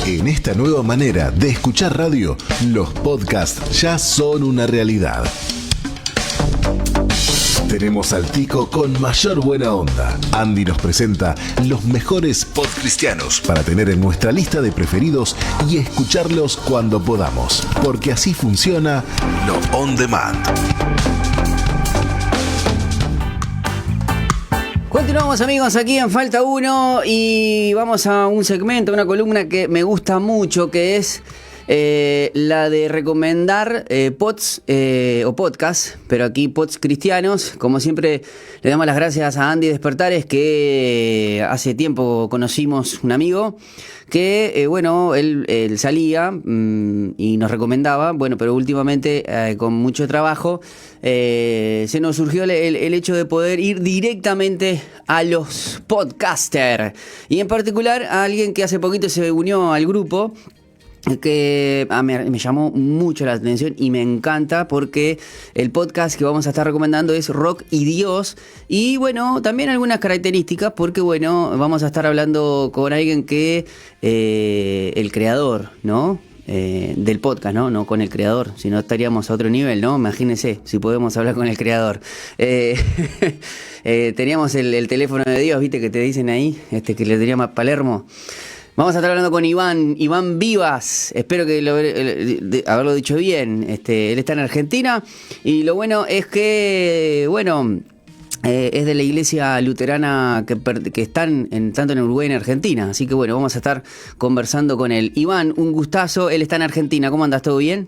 En esta nueva manera de escuchar radio, los podcasts ya son una realidad. Tenemos al tico con mayor buena onda. Andy nos presenta los mejores podcristianos para tener en nuestra lista de preferidos y escucharlos cuando podamos, porque así funciona lo on demand. Continuamos, amigos, aquí en Falta Uno y vamos a un segmento, una columna que me gusta mucho, que es la de recomendar pods o podcasts, pero aquí pods cristianos. Como siempre, le damos las gracias a Andy Despertares, que hace tiempo conocimos un amigo que, él salía y nos recomendaba, pero últimamente con mucho trabajo se nos surgió el hecho de poder ir directamente a los podcasters, y en particular a alguien que hace poquito se unió al grupo, que me llamó mucho la atención y me encanta, porque el podcast que vamos a estar recomendando es Rock y Dios, y también algunas características, porque vamos a estar hablando con alguien que el creador, ¿no? Del podcast, no con el creador, si no estaríamos a otro nivel, ¿no? Imagínense si podemos hablar con el creador. Teníamos el teléfono de Dios, viste, que te dicen ahí, que le teníamos a Palermo. Vamos a estar hablando con Iván Vivas, espero que haberlo dicho bien. Él está en Argentina, y lo bueno es que, es de la iglesia luterana que están tanto en Uruguay y en Argentina. Así que vamos a estar conversando con él. Iván, un gustazo, él está en Argentina. ¿Cómo andas? ¿Todo bien?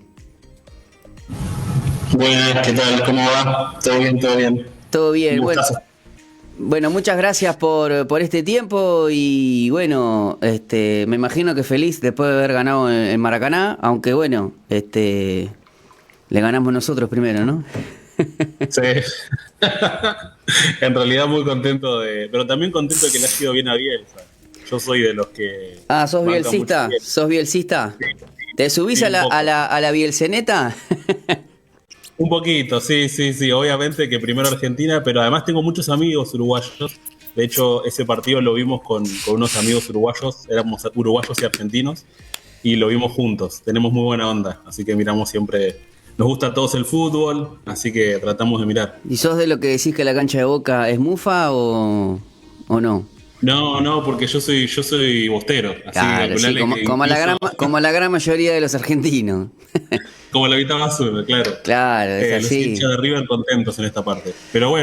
Buenas, ¿qué tal? ¿Cómo va? ¿Todo bien? ¿Todo bien? Todo bien, bueno, muchas gracias por este tiempo, y me imagino que feliz después de haber ganado en Maracaná, aunque le ganamos nosotros primero, ¿no? Sí. En realidad muy contento pero también contento de que le ha sido bien a Bielsa. Yo soy de los que... Ah, ¿sos bielcista? ¿Sos bielcista? Sí. ¿Te subís a la bielceneta? Un poquito, sí. Obviamente que primero Argentina, pero además tengo muchos amigos uruguayos. De hecho, ese partido lo vimos con unos amigos uruguayos. Éramos uruguayos y argentinos, y lo vimos juntos. Tenemos muy buena onda, así que miramos siempre. Nos gusta a todos el fútbol, así que tratamos de mirar. ¿Y sos de lo que decís que la cancha de Boca es mufa o no? No, porque yo soy bostero. Así claro, que sí, como la gran mayoría de los argentinos. Como la mitad más uno, claro. Claro, es así. Los hinchas de River contentos en esta parte. Pero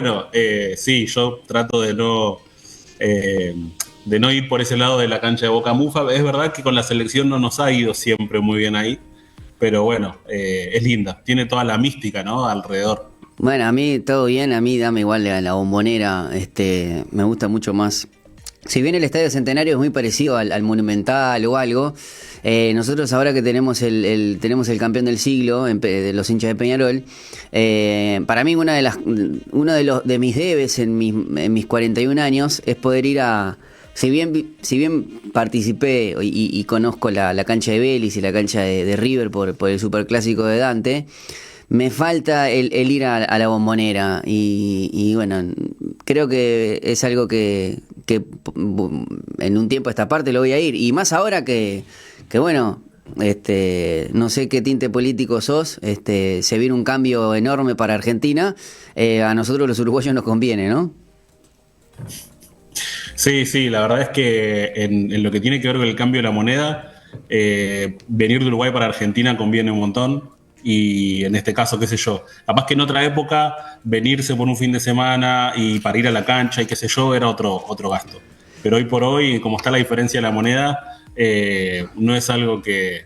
sí, yo trato de no ir por ese lado de la cancha de Boca mufa. Es verdad que con la selección no nos ha ido siempre muy bien ahí, pero es linda. Tiene toda la mística, ¿no? Alrededor. Bueno, a mí todo bien, a mí dame igual a la Bombonera, me gusta mucho más. Si bien el Estadio Centenario es muy parecido al Monumental o algo, nosotros ahora que tenemos el campeón del siglo, de los hinchas de Peñarol, para mí uno de mis debes en mis 41 años es poder ir a... Si bien participé y conozco la cancha de Vélez y la cancha de River por el superclásico de Dante, me falta el ir a la Bombonera, y creo que es algo que en un tiempo a esta parte lo voy a ir, y más ahora que no sé qué tinte político sos, se viene un cambio enorme para Argentina, a nosotros los uruguayos nos conviene, ¿no? Sí, la verdad es que en lo que tiene que ver con el cambio de la moneda, venir de Uruguay para Argentina conviene un montón. Y en este caso, qué sé yo, capaz que en otra época venirse por un fin de semana y para ir a la cancha y qué sé yo, era otro gasto. Pero hoy por hoy, como está la diferencia de la moneda, no es algo que,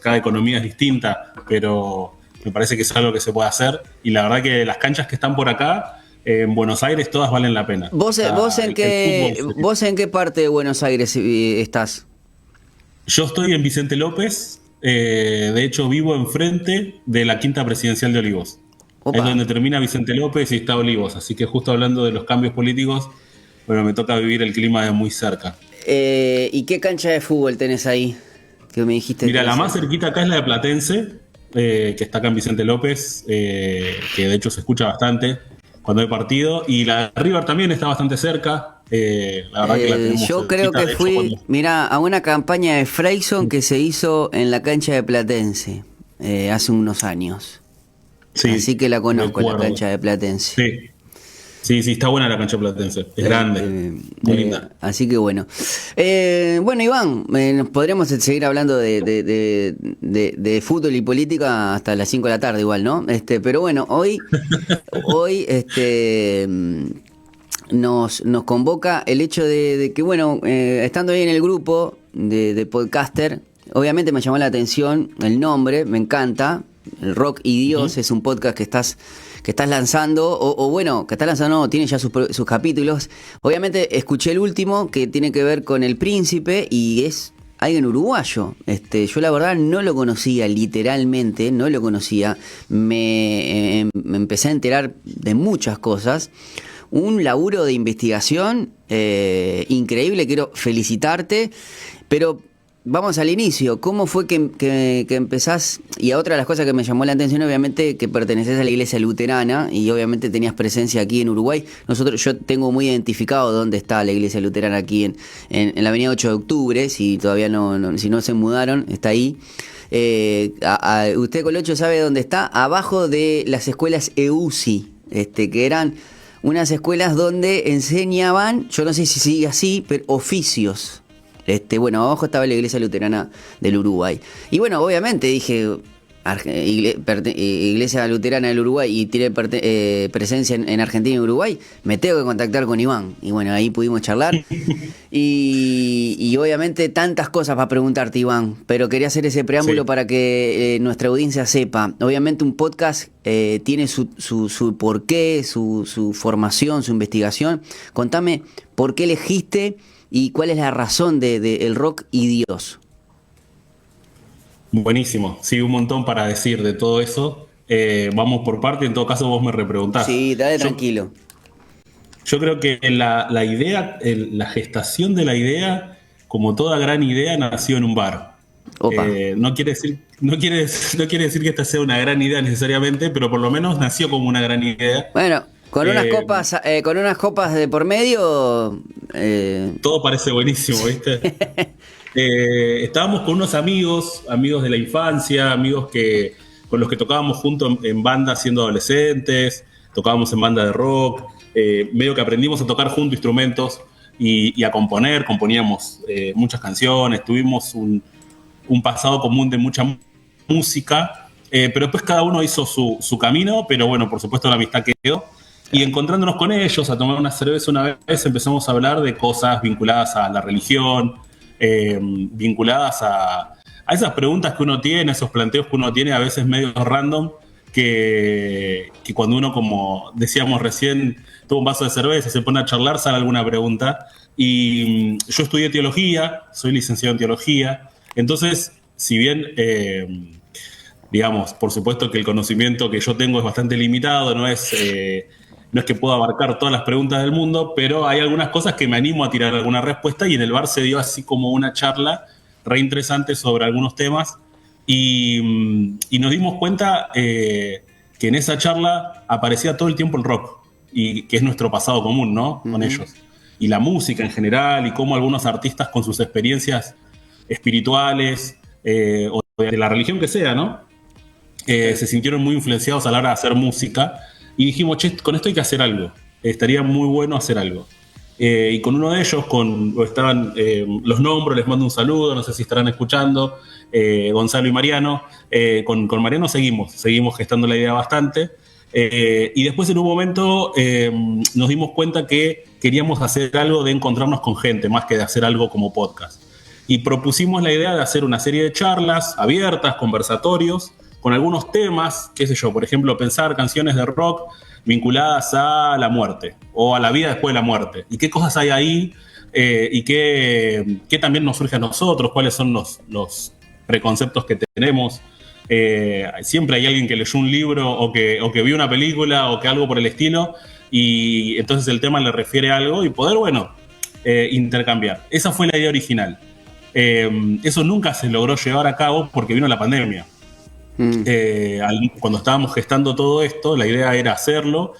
cada economía es distinta, pero me parece que es algo que se puede hacer, y la verdad que las canchas que están por acá, en Buenos Aires, todas valen la pena. ¿Vos en qué parte de Buenos Aires estás? Yo estoy en Vicente López. De hecho, vivo enfrente de la Quinta Presidencial de Olivos. Opa. Es donde termina Vicente López y está Olivos. Así que justo hablando de los cambios políticos, me toca vivir el clima de muy cerca. ¿Y qué cancha de fútbol tenés ahí? Que me dijiste. Mira, la más cerquita acá es la de Platense, que está acá en Vicente López, que de hecho se escucha bastante cuando hay partido. Y la de River también está bastante cerca. La verdad que la tenemos yo creo cerquita, que de hecho, fui, mirá, a una campaña de Freyson que se hizo en la cancha de Platense hace unos años. Sí, Así que la conozco, la recuerdo. cancha de Platense. Sí, está buena la cancha platense. Es grande, muy linda. Así que bueno. Bueno, Iván, podríamos seguir hablando de fútbol y política hasta las 5 de la tarde igual, ¿no? Pero bueno, hoy nos convoca el hecho de que, bueno, estando ahí en el grupo de podcaster, obviamente me llamó la atención el nombre, me encanta. El Rock y Dios es un podcast que estás lanzando, que estás lanzando, tiene ya sus capítulos. Obviamente escuché el último que tiene que ver con el príncipe y es alguien uruguayo. Yo la verdad no lo conocía, literalmente, no lo conocía. Me empecé a enterar de muchas cosas. Un laburo de investigación increíble, quiero felicitarte, pero vamos al inicio. ¿Cómo fue que empezás? Y a otra de las cosas que me llamó la atención, obviamente, que perteneces a la iglesia luterana y obviamente tenías presencia aquí en Uruguay. Yo tengo muy identificado dónde está la iglesia luterana aquí en la avenida 8 de octubre, si todavía si no se mudaron, está ahí. Usted, Colocho, sabe dónde está, abajo de las escuelas EUSI, que eran unas escuelas donde enseñaban, yo no sé si sigue así, pero oficios. Bueno, abajo estaba la iglesia luterana del Uruguay. Y bueno, obviamente dije, iglesia luterana del Uruguay y tiene presencia en Argentina y Uruguay, me tengo que contactar con Iván. Y bueno, ahí pudimos charlar. Y obviamente tantas cosas para preguntarte, Iván, pero quería hacer ese preámbulo para que nuestra audiencia sepa. Obviamente un podcast tiene su porqué, su formación, su investigación. Contame por qué elegiste y cuál es la razón de El Rock y Dios. Buenísimo, sí, un montón para decir de todo eso. Vamos por parte, en todo caso vos me repreguntás. Sí, dale tranquilo. Yo creo que la idea, la gestación de la idea, como toda gran idea, nació en un bar. No quiere decir que esta sea una gran idea necesariamente, pero por lo menos nació como una gran idea. Bueno, con unas copas de por medio. Todo parece buenísimo, ¿viste? Estábamos con unos amigos de la infancia, con los que tocábamos juntos en banda siendo adolescentes, tocábamos en banda de rock, medio que aprendimos a tocar juntos instrumentos y a componer, componíamos muchas canciones, tuvimos un pasado común de mucha música, pero después cada uno hizo su camino, pero bueno, por supuesto la amistad quedó. Y encontrándonos con ellos, a tomar una cerveza una vez, empezamos a hablar de cosas vinculadas a la religión, vinculadas a esas preguntas que uno tiene, esos planteos que uno tiene a veces medio random, que cuando uno, como decíamos recién, toma un vaso de cerveza, se pone a charlar, sale alguna pregunta. Y yo estudié teología, soy licenciado en teología, entonces, si bien, digamos, por supuesto que el conocimiento que yo tengo es bastante limitado, no es que pueda abarcar todas las preguntas del mundo, pero hay algunas cosas que me animo a tirar alguna respuesta y en el bar se dio así como una charla re interesante sobre algunos temas y nos dimos cuenta que en esa charla aparecía todo el tiempo el rock y que es nuestro pasado común, ¿no? Con ellos. Y la música en general y cómo algunos artistas con sus experiencias espirituales o de la religión que sea, ¿no? Se sintieron muy influenciados a la hora de hacer música. Y dijimos, che, con esto hay que hacer algo. Estaría muy bueno hacer algo. Y con uno de ellos, estaban los nombres, les mando un saludo, no sé si estarán escuchando, Gonzalo y Mariano. Con Mariano seguimos gestando la idea bastante. Y después en un momento nos dimos cuenta que queríamos hacer algo de encontrarnos con gente, más que de hacer algo como podcast. Y propusimos la idea de hacer una serie de charlas abiertas, conversatorios, con algunos temas, qué sé yo, por ejemplo, pensar canciones de rock vinculadas a la muerte o a la vida después de la muerte. ¿Y qué cosas hay ahí? ¿Y qué también nos surge a nosotros? ¿Cuáles son los preconceptos que tenemos? Siempre hay alguien que leyó un libro o que vio una película o que algo por el estilo y entonces el tema le refiere a algo y poder, intercambiar. Esa fue la idea original. Eso nunca se logró llevar a cabo porque vino la pandemia. Cuando estábamos gestando todo esto, la idea era hacerlo,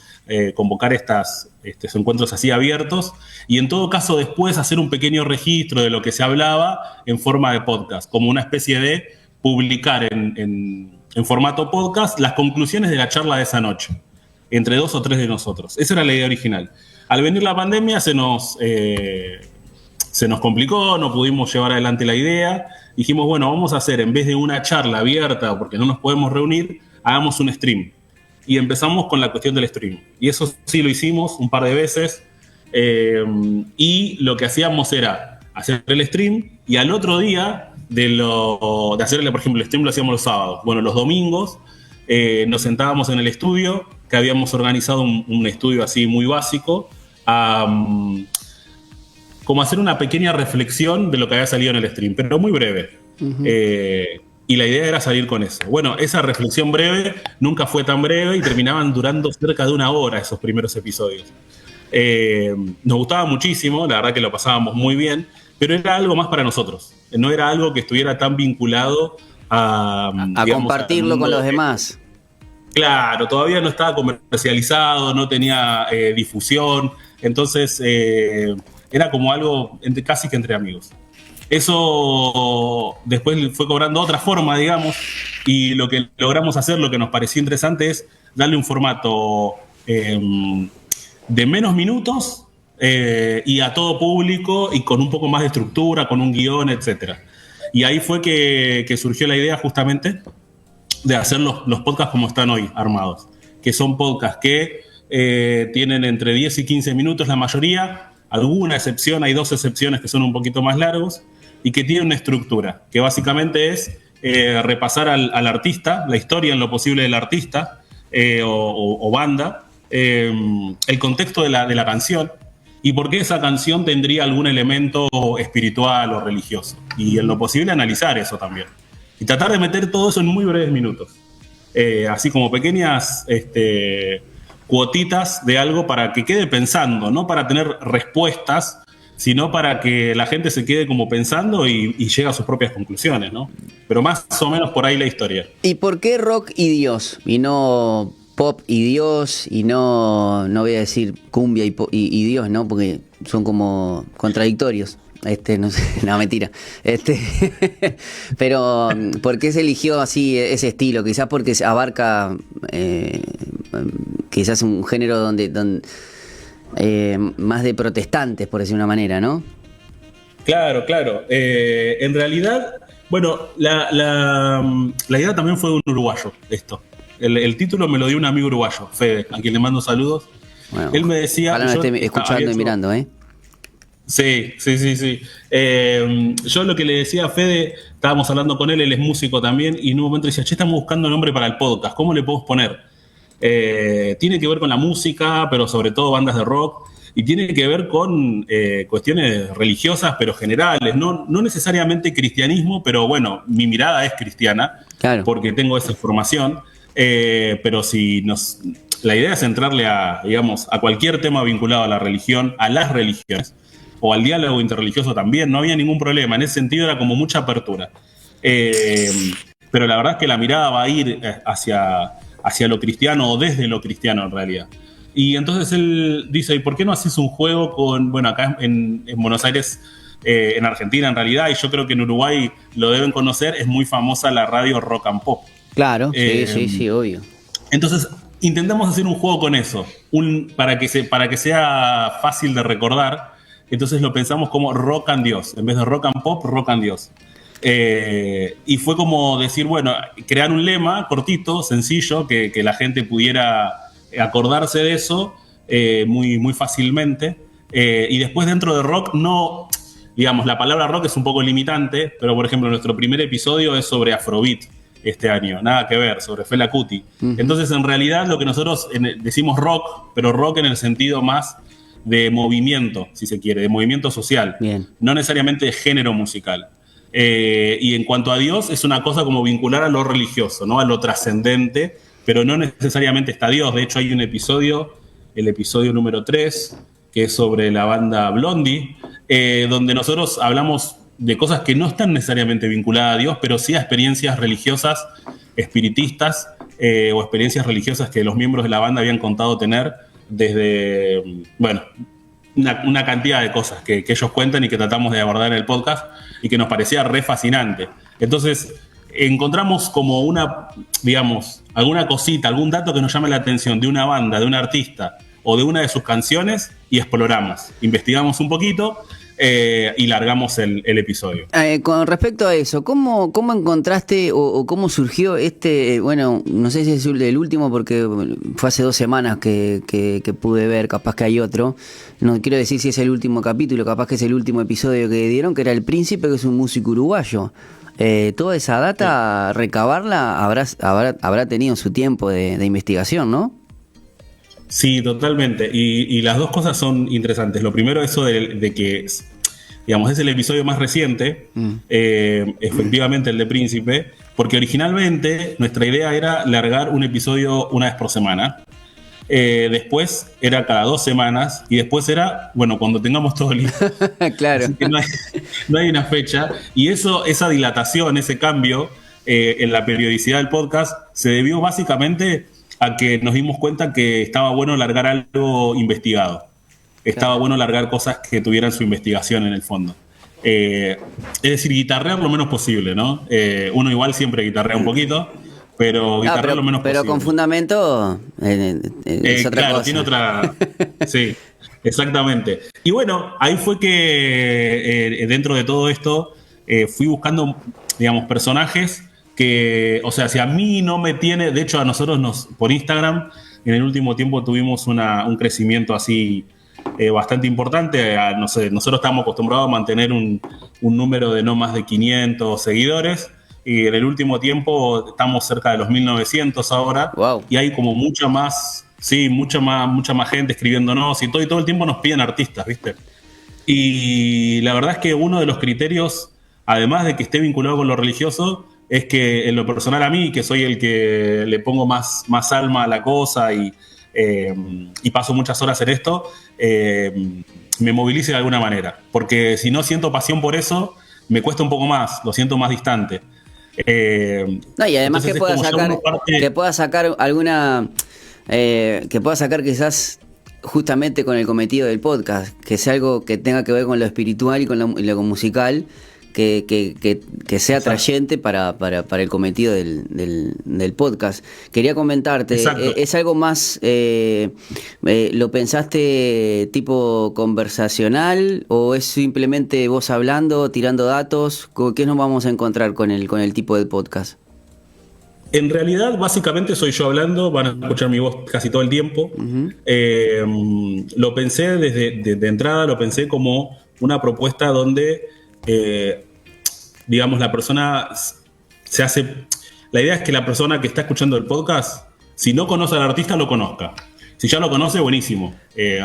convocar estos encuentros así abiertos y en todo caso después hacer un pequeño registro de lo que se hablaba en forma de podcast, como una especie de publicar en formato podcast las conclusiones de la charla de esa noche, entre 2 o 3 de nosotros. Esa era la idea original. Al venir la pandemia se nos complicó, no pudimos llevar adelante la idea. Dijimos, bueno, vamos a hacer, en vez de una charla abierta, porque no nos podemos reunir, hagamos un stream. Y empezamos con la cuestión del stream. Y eso sí lo hicimos un par de veces. Y lo que hacíamos era hacer el stream y al otro día de hacerle, por ejemplo, el stream lo hacíamos los sábados. Bueno, los domingos nos sentábamos en el estudio, que habíamos organizado un estudio así muy básico, como hacer una pequeña reflexión de lo que había salido en el stream, pero muy breve. Y la idea era salir con eso. Bueno, esa reflexión breve nunca fue tan breve y terminaban durando cerca de 1 hora esos primeros episodios. Nos gustaba muchísimo, la verdad que lo pasábamos muy bien, pero era algo más para nosotros. No era algo que estuviera tan vinculado a compartirlo con los demás. Claro, todavía no estaba comercializado, no tenía difusión, entonces era como algo casi que entre amigos. Eso después fue cobrando otra forma, digamos, y lo que logramos hacer, lo que nos pareció interesante es darle un formato de menos minutos y a todo público y con un poco más de estructura, con un guión, etc. Y ahí fue que surgió la idea justamente de hacer los podcasts como están hoy armados, que son podcasts que tienen entre 10 y 15 minutos la mayoría, alguna excepción, hay 2 excepciones que son un poquito más largos, y que tienen una estructura, que básicamente es repasar al artista, la historia en lo posible del artista o banda, el contexto de la canción, y por qué esa canción tendría algún elemento espiritual o religioso, y en lo posible analizar eso también. Y tratar de meter todo eso en muy breves minutos. Así como pequeñas cuotitas de algo para que quede pensando, no para tener respuestas, sino para que la gente se quede como pensando y llegue a sus propias conclusiones, ¿no? Pero más o menos por ahí la historia. ¿Y por qué rock y Dios? Y no pop y Dios, y no voy a decir cumbia y Dios, ¿no? Porque son como contradictorios. No sé, no, mentira. Pero, ¿por qué se eligió así ese estilo? Quizás porque se abarca quizás un género donde más de protestantes, por decir una manera, ¿no? Claro. En realidad, bueno, la idea también fue de un uruguayo, esto. El título me lo dio un amigo uruguayo, Fede, a quien le mando saludos. Bueno, él me decía... Ojalá no esté escuchando y mirando, ¿eh? Sí. Yo lo que le decía a Fede, estábamos hablando con él es músico también, y en un momento decía, estamos buscando nombre para el podcast, ¿cómo le podemos poner? Tiene que ver con la música, pero sobre todo bandas de rock, y tiene que ver con cuestiones religiosas, pero generales, no necesariamente cristianismo, pero bueno, mi mirada es cristiana, claro, porque tengo esa formación, pero la idea es entrarle a cualquier tema vinculado a la religión, a las religiones, o al diálogo interreligioso también, no había ningún problema, en ese sentido era como mucha apertura. Pero la verdad es que la mirada va a ir hacia lo cristiano o desde lo cristiano en realidad. Y entonces él dice, ¿y por qué no haces un juego con, bueno, acá en Buenos Aires, en Argentina en realidad, y yo creo que en Uruguay lo deben conocer, es muy famosa la radio Rock and Pop. Claro, sí, obvio. Entonces intentamos hacer un juego con eso, para que sea fácil de recordar. Entonces lo pensamos como Rock and Dios, en vez de Rock and Pop, Rock and Dios. Y fue como decir, bueno, crear un lema cortito, sencillo, que la gente pudiera acordarse de eso muy, muy fácilmente. Y después dentro de rock, no, digamos, la palabra rock es un poco limitante, pero por ejemplo nuestro primer episodio es sobre Afrobeat este año, nada que ver, sobre Fela Kuti. Entonces en realidad lo que nosotros decimos rock, pero rock en el sentido más de movimiento, si se quiere, de movimiento social. Bien. No necesariamente de género musical. Y en cuanto a Dios, es una cosa como vincular a lo religioso, ¿no? A lo trascendente, pero no necesariamente está Dios. De hecho, hay un episodio, el episodio número 3, que es sobre la banda Blondie, donde nosotros hablamos de cosas que no están necesariamente vinculadas a Dios, pero sí a experiencias religiosas espiritistas o experiencias religiosas que los miembros de la banda habían contado tener desde, bueno, una cantidad de cosas que ellos cuentan y que tratamos de abordar en el podcast y que nos parecía re fascinante. Entonces, encontramos como alguna cosita, algún dato que nos llame la atención de una banda, de un artista o de una de sus canciones y exploramos, investigamos un poquito y largamos el episodio. Con respecto a eso, ¿cómo encontraste o cómo surgió bueno, no sé si es el último porque fue hace 2 semanas que pude ver, capaz que hay otro, no quiero decir si es el último capítulo, capaz que es el último episodio que dieron, que era El Príncipe, que es un músico uruguayo. Toda esa data, recabarla, habrá tenido su tiempo de investigación, ¿no? Sí, totalmente. Y las dos cosas son interesantes. Lo primero, eso de que, digamos, es el episodio más reciente, efectivamente el de Príncipe, porque originalmente nuestra idea era largar un episodio una vez por semana. Después era cada 2 semanas y después era, bueno, cuando tengamos todo listo. Claro. Así que no hay una fecha. Y esa dilatación, ese cambio en la periodicidad del podcast se debió básicamente a que nos dimos cuenta que estaba bueno largar algo investigado. Estaba bueno largar cosas que tuvieran su investigación en el fondo. Es decir, guitarrear lo menos posible, ¿no? Uno igual siempre guitarrea un poquito, pero guitarrear lo menos posible. Pero con fundamento es otra claro, cosa. Tiene otra... Sí, exactamente. Y bueno, ahí fue que dentro de todo esto fui buscando, digamos, personajes que, o sea, si a mí no me tiene, de hecho a nosotros por Instagram, en el último tiempo tuvimos un crecimiento así bastante importante. No sé, nosotros estamos acostumbrados a mantener un número de no más de 500 seguidores y en el último tiempo estamos cerca de los 1900 ahora. Wow. Y hay como mucha más gente escribiéndonos y todo el tiempo nos piden artistas, ¿viste? Y la verdad es que uno de los criterios, además de que esté vinculado con lo religioso, es que en lo personal a mí, que soy el que le pongo más alma a la cosa y paso muchas horas en esto, me movilice de alguna manera. Porque si no siento pasión por eso, me cuesta un poco más, lo siento más distante. No, y además que pueda sacar alguna... que pueda sacar quizás justamente con el cometido del podcast, que sea algo que tenga que ver con lo espiritual y con lo musical, que sea atrayente para el cometido del podcast. Quería comentarte, ¿es algo más, lo pensaste tipo conversacional o es simplemente vos hablando, tirando datos? ¿Qué nos vamos a encontrar con el tipo de podcast? En realidad, básicamente soy yo hablando, van a escuchar mi voz casi todo el tiempo. Uh-huh. Lo pensé de entrada, lo pensé como una propuesta donde, digamos, la persona se hace... La idea es que la persona que está escuchando el podcast, si no conoce al artista, lo conozca. Si ya lo conoce, buenísimo.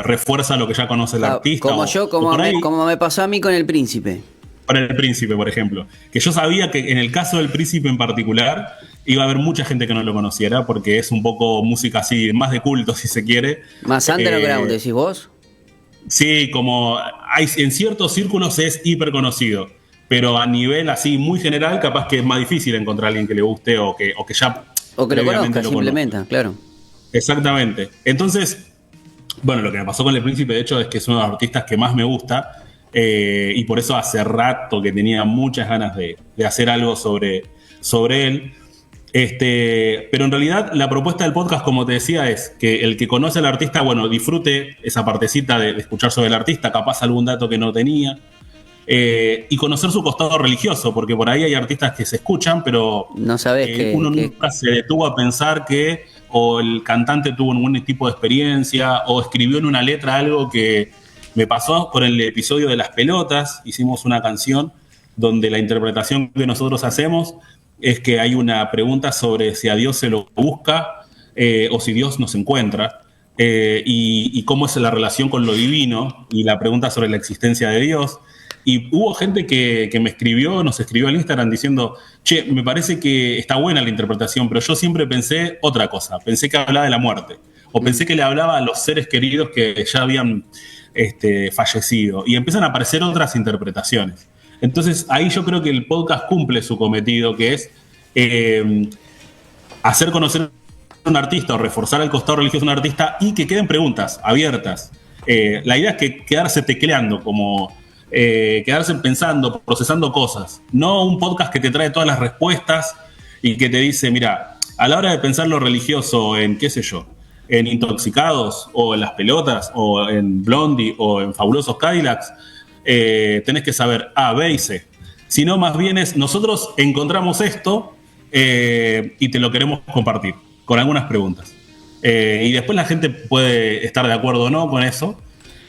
Refuerza lo que ya conoce el artista. Como me pasó a mí con El Príncipe. Con El Príncipe, por ejemplo. Que yo sabía que en el caso del Príncipe en particular iba a haber mucha gente que no lo conociera porque es un poco música así, más de culto si se quiere. Más underground, decís vos. Sí, como en ciertos círculos es hiper conocido, pero a nivel así muy general capaz que es más difícil encontrar a alguien que le guste o que ya... O que lo conozca simplemente, claro. Exactamente. Entonces, bueno, lo que me pasó con El Príncipe de hecho es que es uno de los artistas que más me gusta y por eso hace rato que tenía muchas ganas de hacer algo sobre él. Pero en realidad la propuesta del podcast, como te decía, es que el que conoce al artista, bueno, disfrute esa partecita de escuchar sobre el artista, capaz algún dato que no tenía, y conocer su costado religioso, porque por ahí hay artistas que se escuchan, pero no sabes uno nunca se detuvo a pensar que o el cantante tuvo algún tipo de experiencia o escribió en una letra algo que me pasó con el episodio de Las Pelotas. Hicimos una canción donde la interpretación que nosotros hacemos es que hay una pregunta sobre si a Dios se lo busca o si Dios nos encuentra y cómo es la relación con lo divino y la pregunta sobre la existencia de Dios. Y hubo gente que nos escribió al Instagram diciendo, che, me parece que está buena la interpretación, pero yo siempre pensé otra cosa, pensé que hablaba de la muerte o pensé que le hablaba a los seres queridos que ya habían fallecido y empiezan a aparecer otras interpretaciones. Entonces ahí yo creo que el podcast cumple su cometido, que es hacer conocer a un artista o reforzar el costado religioso de un artista y que queden preguntas abiertas. La idea es que quedarse tecleando, como quedarse pensando, procesando cosas. No un podcast que te trae todas las respuestas y que te dice, mira, a la hora de pensar lo religioso en, qué sé yo, en Intoxicados, o en Las Pelotas, o en Blondie, o en Fabulosos Cadillacs, tenés que saber A, B y C. Sino más bien es, nosotros encontramos esto y te lo queremos compartir, con algunas preguntas. Y después la gente puede estar de acuerdo o no con eso,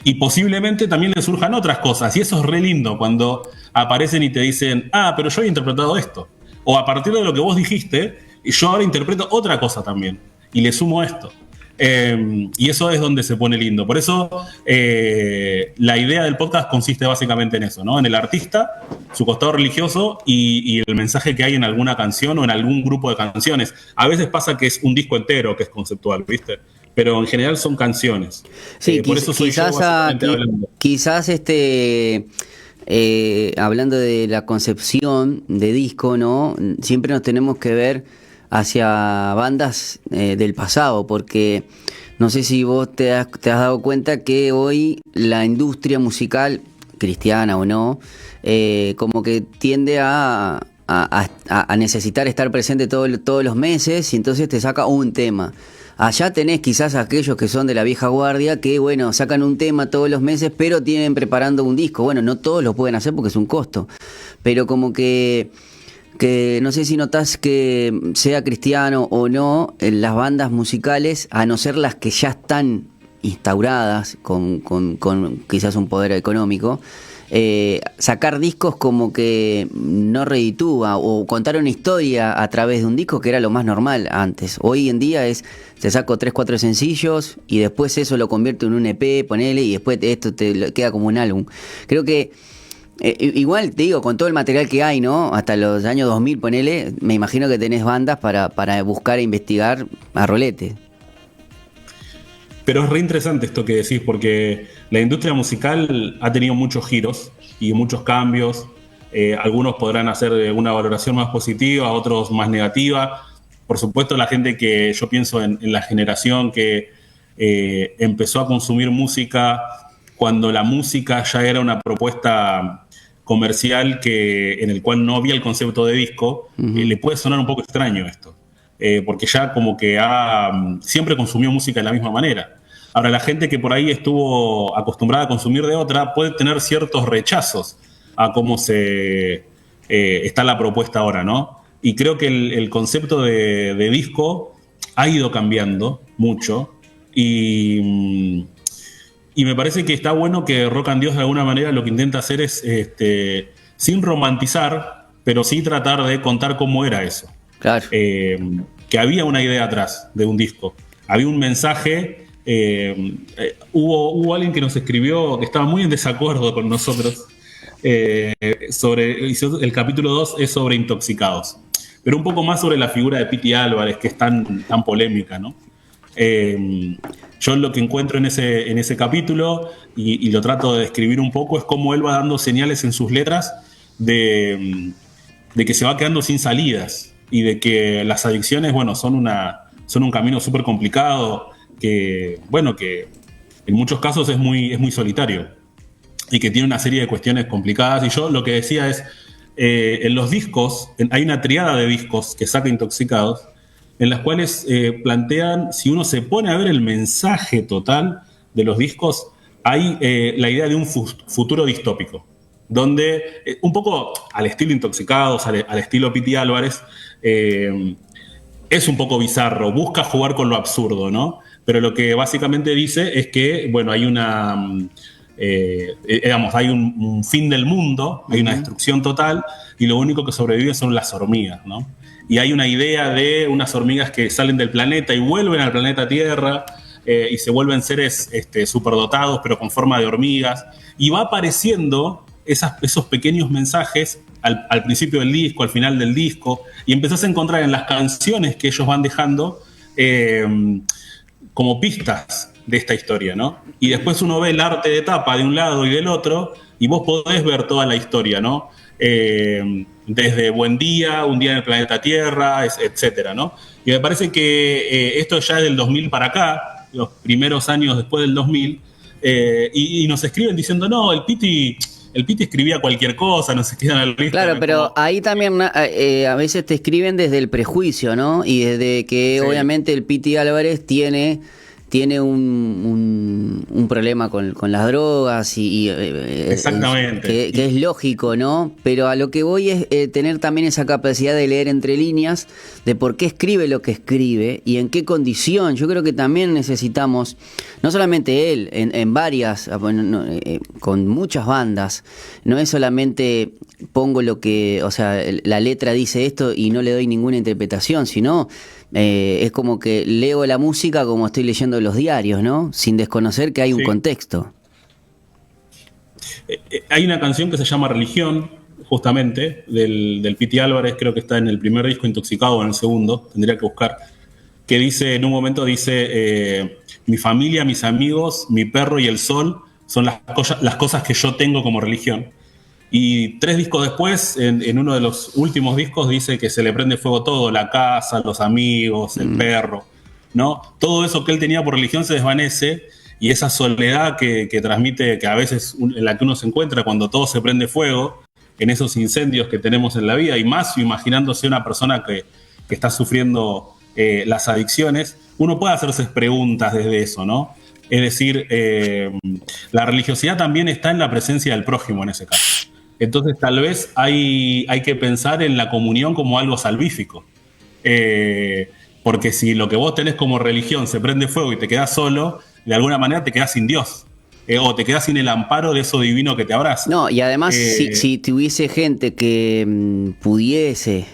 y posiblemente también le surjan otras cosas, y eso es re lindo cuando aparecen y te dicen, pero yo he interpretado esto, o a partir de lo que vos dijiste, yo ahora interpreto otra cosa también, y le sumo esto. Y eso es donde se pone lindo. Por eso la idea del podcast consiste básicamente en eso, ¿no? En el artista, su costado religioso y el mensaje que hay en alguna canción o en algún grupo de canciones. A veces pasa que es un disco entero que es conceptual, ¿viste? Pero en general son canciones. Sí, por eso soy quizás, yo básicamente hablando. Quizás hablando de la concepción de disco, ¿no? Siempre nos tenemos que ver hacia bandas del pasado, porque no sé si vos te has dado cuenta que hoy la industria musical, cristiana o no, como que tiende a necesitar estar presente todos los meses, y entonces te saca un tema. Allá tenés quizás aquellos que son de la vieja guardia que, bueno, sacan un tema todos los meses, pero tienen preparando un disco. Bueno, no todos lo pueden hacer porque es un costo, pero como que no sé si notás que, sea cristiano o no, en las bandas musicales, a no ser las que ya están instauradas con quizás un poder económico, sacar discos como que no reditúa, o contar una historia a través de un disco, que era lo más normal antes. Hoy en día te saco 3-4 sencillos y después eso lo convierto en un EP, ponele, y después esto te queda como un álbum. Creo que igual te digo, con todo el material que hay, ¿no? Hasta los años 2000, ponele, me imagino que tenés bandas para buscar e investigar a rolete. Pero es re interesante esto que decís, porque la industria musical ha tenido muchos giros y muchos cambios. Algunos podrán hacer una valoración más positiva, otros más negativa. Por supuesto, la gente que yo pienso en la generación que empezó a consumir música cuando la música ya era una propuesta comercial en el cual no había el concepto de disco, le puede sonar un poco extraño esto, porque ya como que siempre consumió música de la misma manera. Ahora, la gente que por ahí estuvo acostumbrada a consumir de otra puede tener ciertos rechazos a cómo está la propuesta ahora, ¿no? Y creo que el concepto de disco ha ido cambiando mucho, y me parece que está bueno que Rock and Dios de alguna manera lo que intenta hacer es, sin romantizar, pero sí tratar de contar cómo era eso. Claro. Que había una idea atrás de un disco. Había un mensaje. Hubo alguien que nos escribió que estaba muy en desacuerdo con nosotros. El capítulo 2 es sobre Intoxicados. Pero un poco más sobre la figura de Piti Álvarez, que es tan polémica, ¿no? Yo lo que encuentro en ese capítulo, y lo trato de describir un poco, es cómo él va dando señales en sus letras de que se va quedando sin salidas, y de que las adicciones, bueno, son un camino súper complicado, que en muchos casos es muy solitario, y que tiene una serie de cuestiones complicadas. Y yo lo que decía es, en los discos, hay una triada de discos que saca Intoxicados, en las cuales plantean, si uno se pone a ver el mensaje total de los discos, hay la idea de un futuro distópico, donde un poco al estilo Intoxicados, al estilo Piti Álvarez, es un poco bizarro, busca jugar con lo absurdo, ¿no? Pero lo que básicamente dice es que, bueno, hay hay un fin del mundo, hay una destrucción total, y lo único que sobrevive son las hormigas, ¿no? Y hay una idea de unas hormigas que salen del planeta y vuelven al planeta Tierra, y se vuelven seres superdotados, pero con forma de hormigas. Y va apareciendo esos pequeños mensajes al principio del disco, al final del disco, y empezás a encontrar en las canciones que ellos van dejando como pistas de esta historia, ¿no? Y después uno ve el arte de tapa de un lado y del otro, y vos podés ver toda la historia, ¿no? desde Buen Día, Un día en el planeta Tierra, etcétera, ¿no? Y me parece que esto ya es del 2000 para acá, los primeros años después del 2000, y nos escriben diciendo, no, el Piti escribía cualquier cosa, no se quedan al lista. Claro, pero ahí también a veces te escriben desde el prejuicio, ¿no? Y desde que obviamente el Piti Álvarez tiene un problema con las drogas exactamente. Que es lógico, ¿no? Pero a lo que voy es tener también esa capacidad de leer entre líneas de por qué escribe lo que escribe y en qué condición. Yo creo que también necesitamos, no solamente él, en varias, con muchas bandas, no es solamente pongo lo que, o sea, la letra dice esto y no le doy ninguna interpretación, sino es como que leo la música como estoy leyendo los diarios, ¿no? Sin desconocer que hay un contexto. Hay una canción que se llama Religión, justamente, del Piti Álvarez, creo que está en el primer disco, Intoxicado, o en el segundo, tendría que buscar, que dice, en un momento dice, mi familia, mis amigos, mi perro y el sol son las cosas que yo tengo como religión. Y 3 discos después, en uno de los últimos discos, dice que se le prende fuego todo, la casa, los amigos, el perro, ¿no? Todo eso que él tenía por religión se desvanece, y esa soledad que transmite, que a veces en la que uno se encuentra cuando todo se prende fuego, en esos incendios que tenemos en la vida, y más imaginándose una persona que está sufriendo las adicciones, uno puede hacerse preguntas desde eso, ¿no? Es decir, la religiosidad también está en la presencia del prójimo en ese caso. Entonces tal vez hay que pensar en la comunión como algo salvífico. Porque si lo que vos tenés como religión se prende fuego y te quedás solo, de alguna manera te quedás sin Dios. O te quedás sin el amparo de eso divino que te abraza. No, y además si tuviese gente que pudiese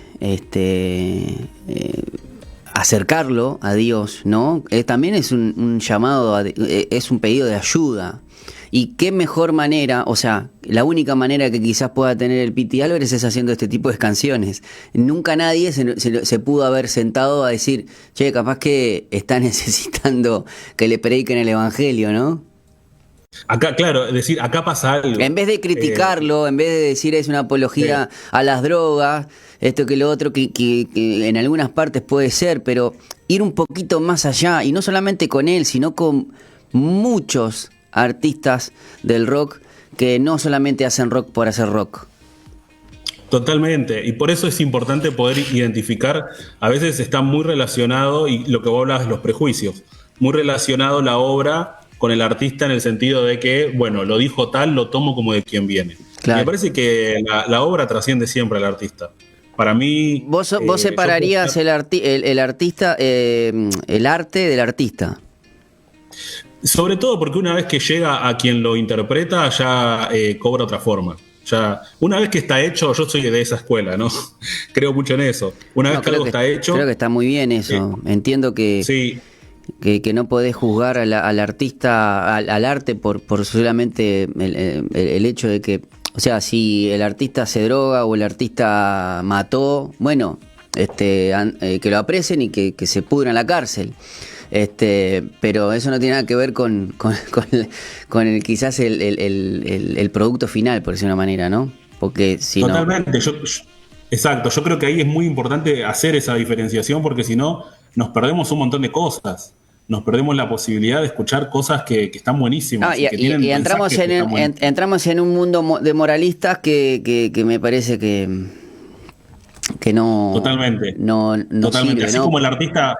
acercarlo a Dios, ¿no? También es un llamado, es un pedido de ayuda. Y qué mejor manera, o sea, la única manera que quizás pueda tener el Piti Álvarez es haciendo este tipo de canciones. Nunca nadie se pudo haber sentado a decir, che, capaz que está necesitando que le prediquen el evangelio, ¿no? Acá, claro, es decir, acá pasa algo. En vez de criticarlo, en vez de decir es una apología a las drogas, esto que lo otro, que en algunas partes puede ser, pero ir un poquito más allá, y no solamente con él, sino con muchos artistas del rock que no solamente hacen rock por hacer rock. Totalmente, y por eso es importante poder identificar, a veces está muy relacionado, y lo que vos hablas de los prejuicios, muy relacionado la obra con el artista en el sentido de que, bueno, lo dijo tal, lo tomo como de quien viene. Claro. Me parece que la obra trasciende siempre al artista. Para mí... ¿Vos separarías el artista, el arte del artista? Sobre todo porque una vez que llega a quien lo interpreta, ya cobra otra forma. Ya, una vez que está hecho, yo soy de esa escuela, ¿no? Creo mucho en eso. Una vez que algo está hecho... Creo que está muy bien eso. Entiendo que... Sí. Que no podés juzgar al artista, al arte por solamente el hecho de que, o sea, si el artista se droga o el artista mató, bueno, que lo aprecien y que se pudra en la cárcel. Pero eso no tiene nada que ver con el quizás el producto final, por decir una manera, ¿no? Porque si Totalmente. Exacto, yo creo que ahí es muy importante hacer esa diferenciación, porque si no, nos perdemos un montón de cosas. Nos perdemos la posibilidad de escuchar cosas que están buenísimas. Y entramos en un mundo de moralistas que me parece que no. Totalmente. No totalmente. Sirve, así ¿no? como el artista.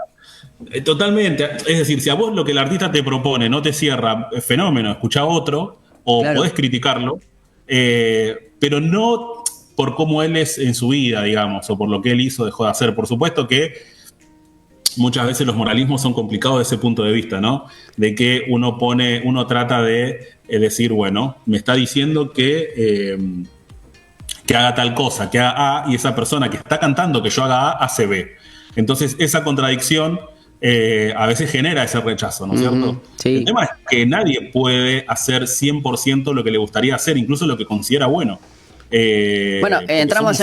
Totalmente. Es decir, si a vos lo que el artista te propone no te cierra, fenómeno, escuchá otro, o claro, podés criticarlo, pero no por cómo él es en su vida, digamos, o por lo que él hizo, dejó de hacer. Por supuesto que muchas veces los moralismos son complicados desde ese punto de vista, ¿no? De que uno trata de decir, bueno, me está diciendo que haga tal cosa, que haga A, y esa persona que está cantando que yo haga A, hace B. Entonces, esa contradicción a veces genera ese rechazo, ¿no es cierto? Sí. El tema es que nadie puede hacer 100% lo que le gustaría hacer, incluso lo que considera bueno. Bueno, entramos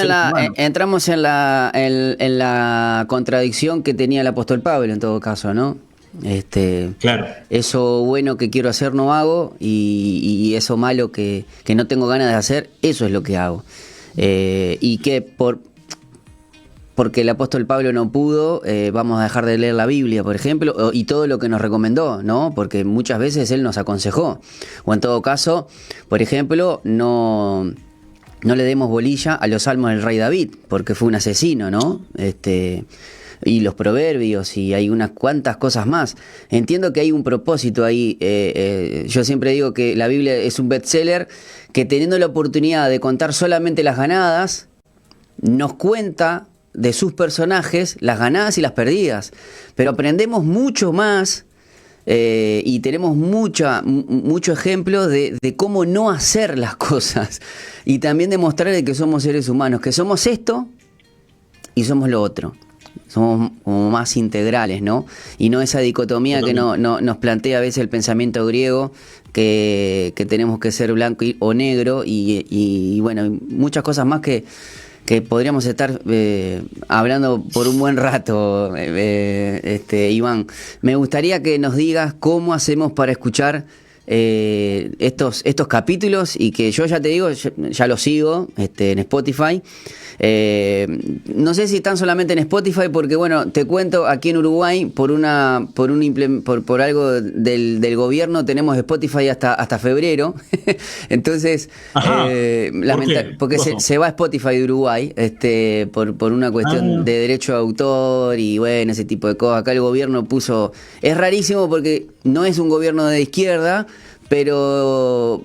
en la contradicción que tenía el apóstol Pablo en todo caso, ¿no? Claro. Eso bueno que quiero hacer no hago, y eso malo que no tengo ganas de hacer, eso es lo que hago. y que porque el apóstol Pablo no pudo, vamos a dejar de leer la Biblia, por ejemplo, y todo lo que nos recomendó, ¿no? Porque muchas veces él nos aconsejó. O en todo caso, por ejemplo, no le demos bolilla a los salmos del rey David, porque fue un asesino, ¿no? Y los proverbios, y hay unas cuantas cosas más. Entiendo que hay un propósito ahí. Yo siempre digo que la Biblia es un bestseller que, teniendo la oportunidad de contar solamente las ganadas, nos cuenta de sus personajes las ganadas y las perdidas, pero aprendemos mucho más, y tenemos mucho ejemplo de cómo no hacer las cosas, y también demostrar de que somos seres humanos, que somos esto y somos lo otro. Somos como más integrales, ¿no? Y no esa dicotomía que nos plantea a veces el pensamiento griego, que tenemos que ser blanco o negro, y bueno, muchas cosas más que podríamos estar hablando por un buen rato, Iván. Me gustaría que nos digas cómo hacemos para escuchar estos capítulos, y que yo ya te digo, ya los sigo en Spotify. No sé si están solamente en Spotify, porque bueno, te cuento, aquí en Uruguay por algo del gobierno tenemos Spotify hasta febrero. Entonces, porque se va Spotify de Uruguay, por una cuestión de derecho de autor y bueno, ese tipo de cosas. Acá el gobierno puso, es rarísimo porque no es un gobierno de izquierda, pero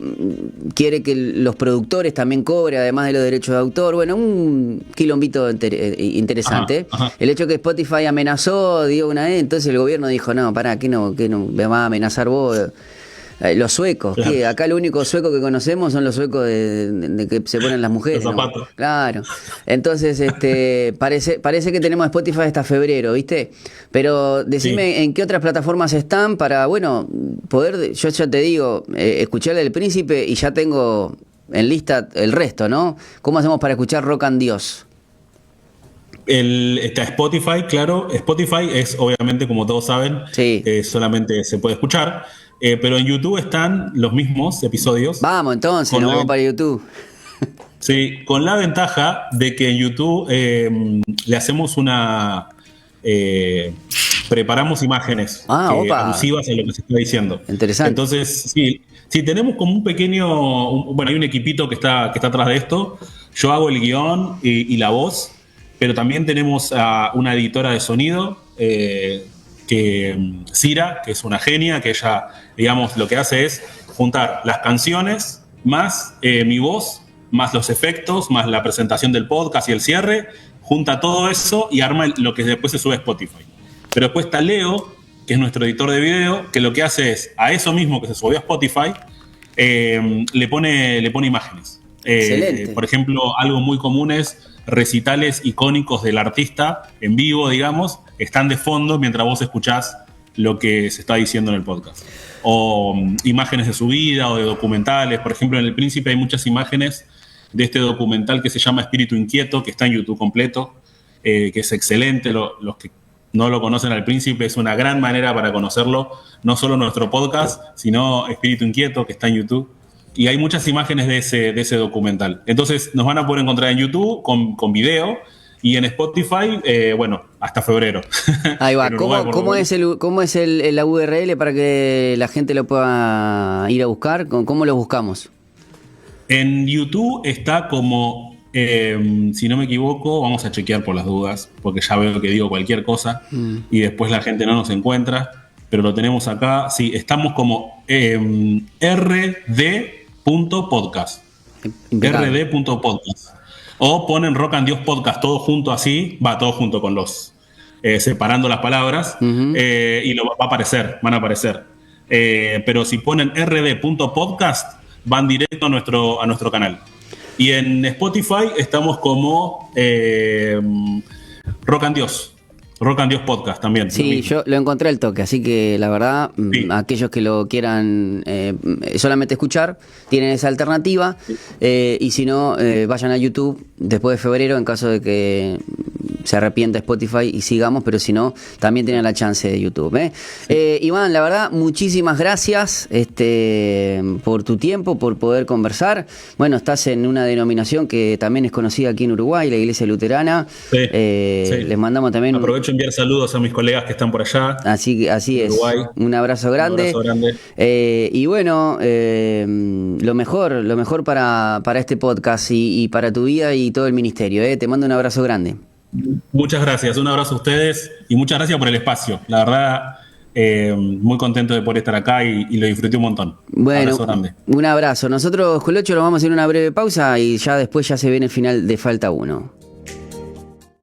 quiere que los productores también cobren, además de los derechos de autor. Bueno, un quilombito interesante. Ajá. El hecho que Spotify amenazó, digo, una vez, entonces el gobierno dijo, no, pará, ¿qué no me va a amenazar vos? Los suecos, claro. que acá lo único sueco que conocemos son los suecos de que se ponen las mujeres, Los ¿no? zapatos. Claro. Entonces, parece que tenemos Spotify hasta febrero, ¿viste? Pero decime en qué otras plataformas están para, bueno, poder, yo ya te digo, escucharle El Príncipe, y ya tengo en lista el resto, ¿no? ¿Cómo hacemos para escuchar Rock and Dios? Está Spotify, claro. Spotify es, obviamente, como todos saben, Sí. Solamente se puede escuchar. Pero en YouTube están los mismos episodios. Vamos entonces, nos vamos para YouTube. Sí, con la ventaja de que en YouTube le hacemos preparamos imágenes alusivas a lo que se está diciendo. Interesante. Entonces, sí, tenemos como un pequeño, bueno, hay un equipito que está atrás de esto. Yo hago el guión y la voz, pero también tenemos a una editora de sonido, Cira, que es una genia, que ella, digamos, lo que hace es juntar las canciones más mi voz, más los efectos, más la presentación del podcast y el cierre, junta todo eso y arma lo que después se sube a Spotify. Pero después está Leo, que es nuestro editor de video, que lo que hace es, a eso mismo que se subió a Spotify, le pone imágenes. Excelente. Por ejemplo, algo muy común es recitales icónicos del artista en vivo, digamos, están de fondo mientras vos escuchás lo que se está diciendo en el podcast. O imágenes de su vida o de documentales. Por ejemplo, en El Príncipe hay muchas imágenes de este documental que se llama Espíritu Inquieto, que está en YouTube completo, que es excelente. Los que no lo conocen al Príncipe, es una gran manera para conocerlo, no solo nuestro podcast, sino Espíritu Inquieto, que está en YouTube. Y hay muchas imágenes de ese documental. Entonces nos van a poder encontrar en YouTube con video, y en Spotify, bueno, hasta febrero. Ahí va. Uruguay, ¿Cómo es la URL para que la gente lo pueda ir a buscar? ¿Cómo lo buscamos? En YouTube está como, si no me equivoco, vamos a chequear por las dudas, porque ya veo que digo cualquier cosa y después la gente no nos encuentra, pero lo tenemos acá. Sí, estamos como rd.podcast. rd.podcast. O ponen Rock and Dios Podcast todo junto así, va todo junto con los, separando las palabras, y van a aparecer. Pero si ponen rd.podcast, van directo a nuestro canal. Y en Spotify estamos como Rock and Dios Podcast también. Sí, yo lo encontré al toque, así que la verdad, sí. Aquellos que lo quieran solamente escuchar, tienen esa alternativa, y si no, vayan a YouTube después de febrero, en caso de que se arrepienta Spotify y sigamos, pero si no, también tienen la chance de YouTube. Iván, la verdad, muchísimas gracias por tu tiempo, por poder conversar. Bueno, estás en una denominación que también es conocida aquí en Uruguay, la Iglesia Luterana. Sí. Les mandamos también... Aprovecho enviar saludos a mis colegas que están por allá. Así es. Uruguay. Un abrazo grande. Un abrazo grande. Y bueno, lo mejor para este podcast y para tu vida y todo el ministerio. Te mando un abrazo grande. Muchas gracias, un abrazo a ustedes y muchas gracias por el espacio. La verdad, muy contento de poder estar acá y lo disfruté un montón. Bueno, abrazo grande. Un abrazo. Nosotros, Colocho, nos vamos a ir a una breve pausa y ya después ya se viene el final de Falta 1.